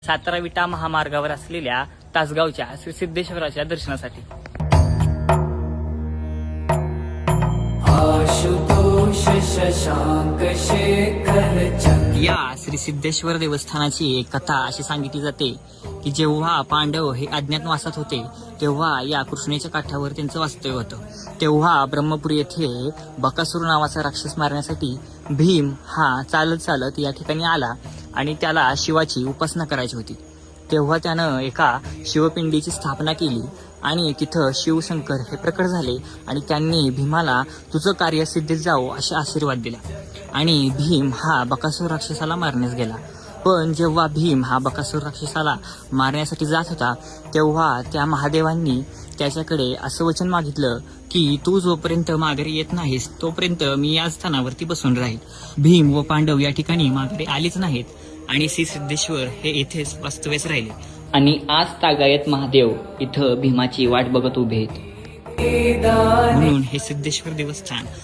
सातारा विटा महामार्गावर असलेल्या तासगावच्या श्री सिद्धेश्वराच्या दर्शनासाठी. या श्री सिद्धेश्वर देवस्थानाची एक कथा अशी सांगितली जाते की जेव्हा पांडव हे अज्ञातवासात होते तेव्हा या कृष्णेच्या काठावर त्यांचं वास्तव्य होतं. तेव्हा ब्रह्मपुरी येथे बकासूर नावाचा राक्षस मारण्यासाठी भीम हा चालत चालत या ठिकाणी आला आणि त्याला शिवाची उपासना करायची होती. तेव्हा त्यानं एका शिवपिंडीची स्थापना केली आणि तिथं शिवशंकर हे प्रकट झाले आणि त्यांनी भीमाला तुझं कार्य सिद्धीत जावो असे आशीर्वाद दिला आणि भीम हा बकासूर राक्षसाला मारण्यास गेला. पण जेव्हा भीम हा बकासूर राक्षसाला मारण्यासाठी जात होता तेव्हा त्या महादेवांनी त्याच्याकडे असं वचन मागितलं की तू जोपर्यंत माघारी येत नाहीस तोपर्यंत मी या स्थानावरती बसून राहील. भीम व पांडव या ठिकाणी माघारी आलीच नाहीत आणि श्री सिद्धेश्वर हे येथेच वास्तव्यास राहिले आणि आज तागायत महादेव इथं भीमाची वाट बघत उभे आहेत. म्हणून हे सिद्धेश्वर देवस्थान